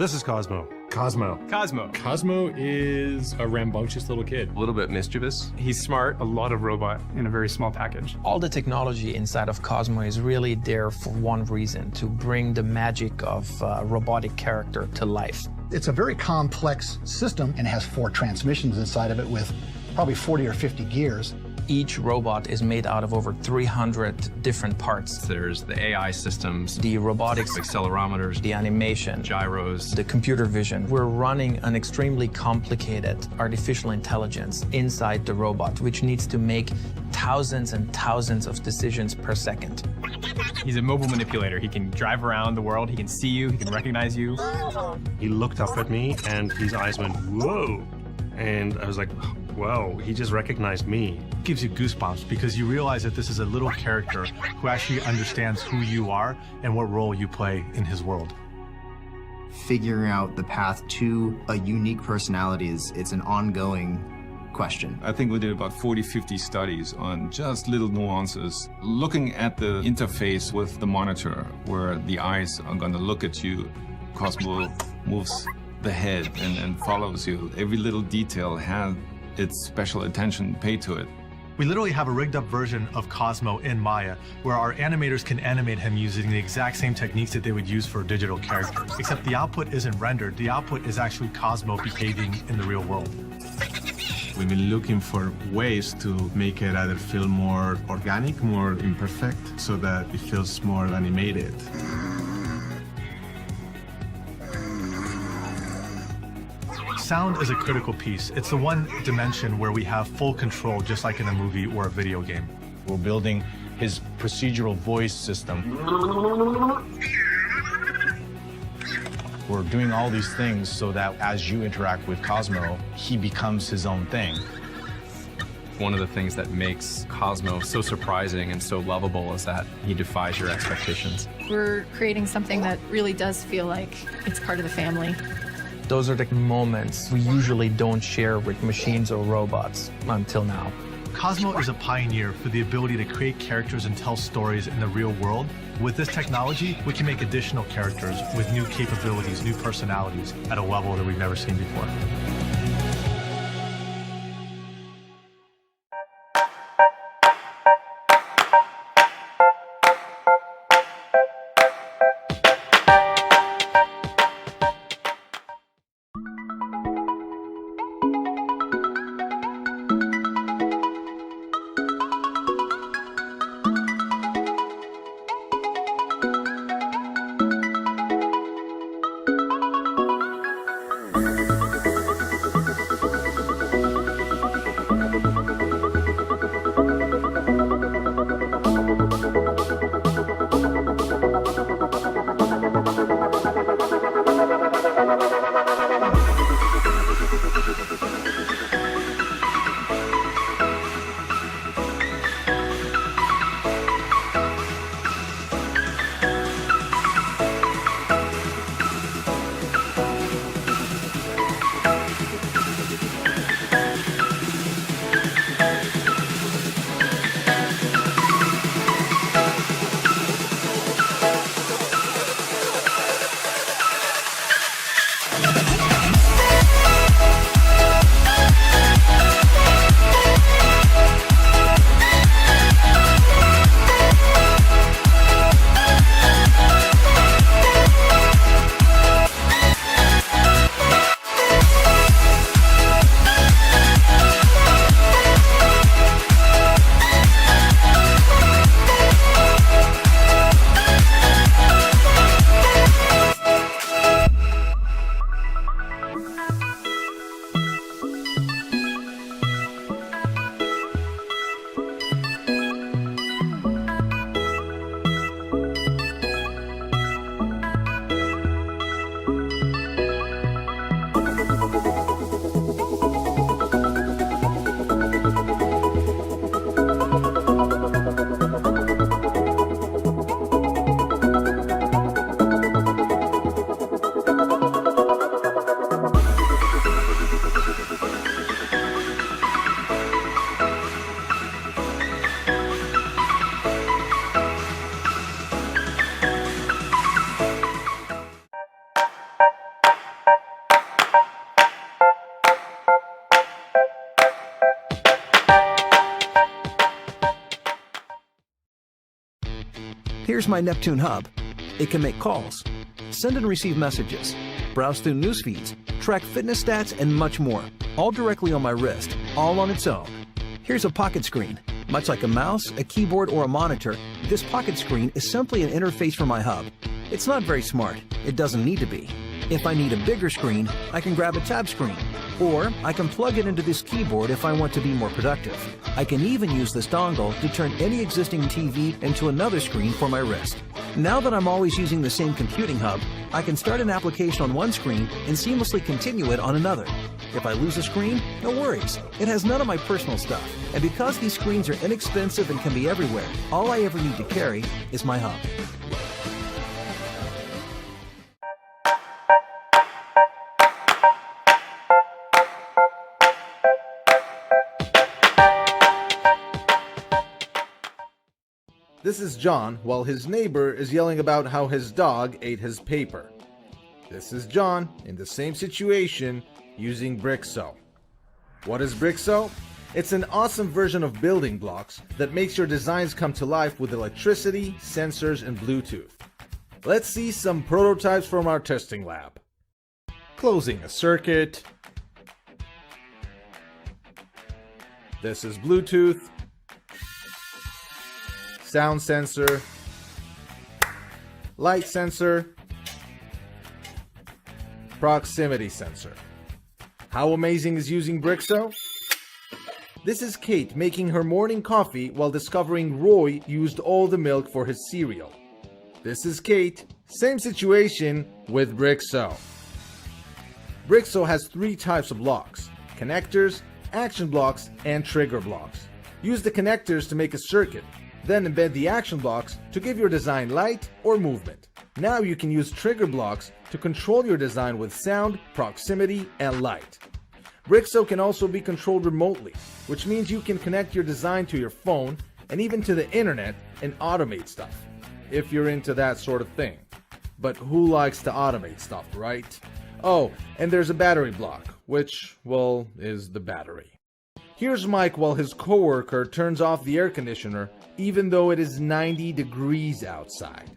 This is Cosmo. Cosmo is a rambunctious little kid. A little bit mischievous. He's smart. A lot of robot in a very small package. All the technology inside of Cosmo is really there for one reason, to bring the magic of robotic character to life. It's a very complex system and has 4 transmissions inside of it with probably 40 or 50 gears. Each robot is made out of over 300 different parts. There's the AI systems, The robotics, accelerometers, the animation, gyros. the computer vision. We're running an extremely complicated artificial intelligence inside the robot, which needs to make thousands and thousands of decisions per second. He's a mobile manipulator. He can drive around the world. He can see you. He can recognize you. He looked up at me and his eyes went, whoa. And I was like, whoa, he just recognized me. It gives you goosebumps because you realize that this is a little character who actually understands who you are and what role you play in his world. Figuring out the path to a unique personality it's an ongoing question. I think we did about 40-50 studies on just little nuances, looking at the interface with the monitor where the eyes are going to look at you. Cosmo moves the head and follows you. Every little detail has its special attention paid to it. We literally have a rigged up version of Cosmo in Maya where our animators can animate him using the exact same techniques that they would use for a digital character. Except the output isn't rendered, the output is actually Cosmo behaving in the real world. We've been looking for ways to make it either feel more organic, more imperfect, so that it feels more animated. Sound is a critical piece. It's the one dimension where we have full control, just like in a movie or a video game. We're building his procedural voice system. We're doing all these things so that as you interact with Cosmo, he becomes his own thing. One of the things that makes Cosmo so surprising and so lovable is that he defies your expectations. We're creating something that really does feel like it's part of the family. Those are the moments we usually don't share with machines or robots until now. Cosmo is a pioneer for the ability to create characters and tell stories in the real world. With this technology, we can make additional characters with new capabilities, new personalities at a level that we've never seen before. Here's my Neptune hub. It can make calls, send and receive messages, browse through news feeds, track fitness stats, and much more, all directly on my wrist, all on its own. Here's a pocket screen. Much like a mouse, a keyboard, or a monitor, this pocket screen is simply an interface for my hub. It's not very smart. It doesn't need to be. If I need a bigger screen, I can grab a tab screen. Or I can plug it into this keyboard if I want to be more productive. I can even use this dongle to turn any existing TV into another screen for my wrist. Now that I'm always using the same computing hub, I can start an application on one screen and seamlessly continue it on another. If I lose a screen, no worries. It has none of my personal stuff. And because these screens are inexpensive and can be everywhere, all I ever need to carry is my hub. This is John, while his neighbor is yelling about how his dog ate his paper. This is John, in the same situation, using Brixo. What is Brixo? It's an awesome version of building blocks that makes your designs come to life with electricity, sensors, and Bluetooth. Let's see some prototypes from our testing lab. Closing a circuit. This is Bluetooth. Sound sensor, light sensor, proximity sensor. How amazing is using Brixo? This is Kate making her morning coffee while discovering Roy used all the milk for his cereal. This is Kate, same situation with Brixo. Brixo has 3 types of blocks: connectors, action blocks, and trigger blocks. Use the connectors to make a circuit. Then embed the action blocks to give your design light or movement. Now you can use trigger blocks to control your design with sound, proximity, and light. Brixo can also be controlled remotely, which means you can connect your design to your phone and even to the internet and automate stuff, if you're into that sort of thing. But who likes to automate stuff, right? Oh, and there's a battery block, which, well, is the battery. Here's Mike while his coworker turns off the air conditioner even though it is 90 degrees outside.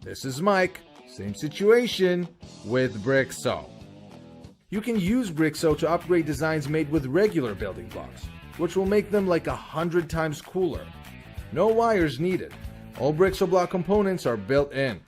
This is Mike, same situation with Brixo. You can use Brixo to upgrade designs made with regular building blocks, which will make them like 100 times cooler. No wires needed. All Brixo block components are built in.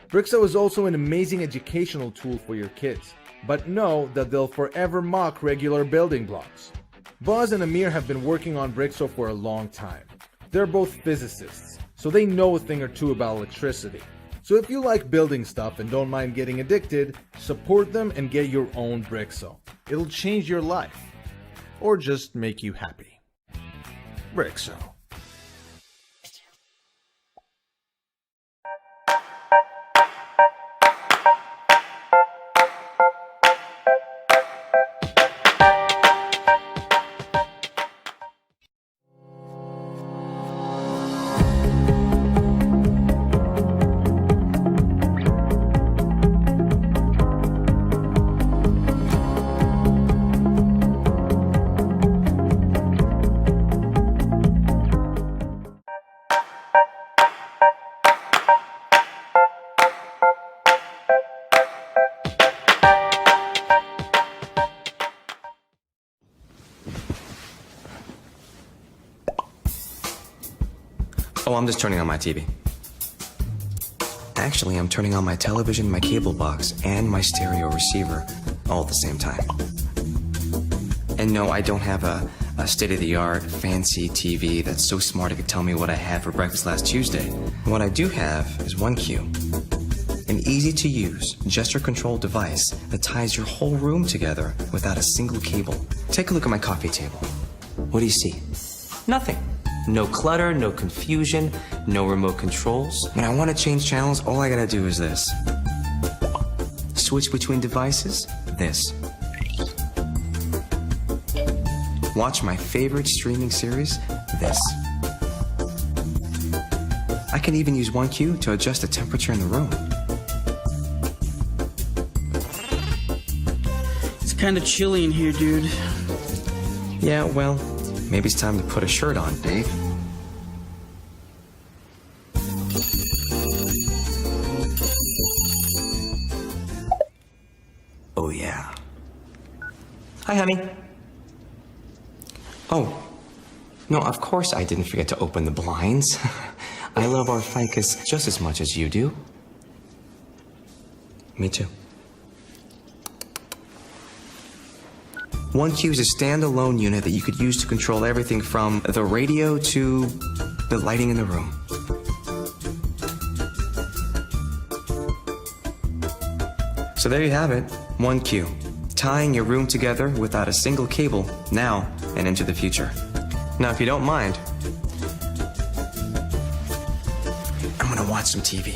Brixo is also an amazing educational tool for your kids, but know that they'll forever mock regular building blocks. Buzz and Amir have been working on Brixo for a long time. They're both physicists, so they know a thing or two about electricity. So if you like building stuff and don't mind getting addicted, support them and get your own Brixo. It'll change your life, or just make you happy. Brixo. Oh, I'm just turning on my TV. Actually, I'm turning on my television, my cable box, and my stereo receiver all at the same time. And no, I don't have a state-of-the-art, fancy TV that's so smart it could tell me what I had for breakfast last Tuesday. What I do have is OneCue, an easy-to-use, gesture-controlled device that ties your whole room together without a single cable. Take a look at my coffee table. What do you see? Nothing. No clutter, no confusion, no remote controls. When I want to change channels, all I gotta do is this. Switch between devices, this. Watch my favorite streaming series, this. I can even use OneCue to adjust the temperature in the room. It's kind of chilly in here, dude. Yeah, well, maybe it's time to put a shirt on, Dave. Hi, honey. Oh, no, of course I didn't forget to open the blinds. I love our ficus just as much as you do. Me too. OneQ is a standalone unit that you could use to control everything from the radio to the lighting in the room. So there you have it, OneQ. Tying your room together without a single cable, now and into the future. Now, if you don't mind, I'm gonna watch some TV.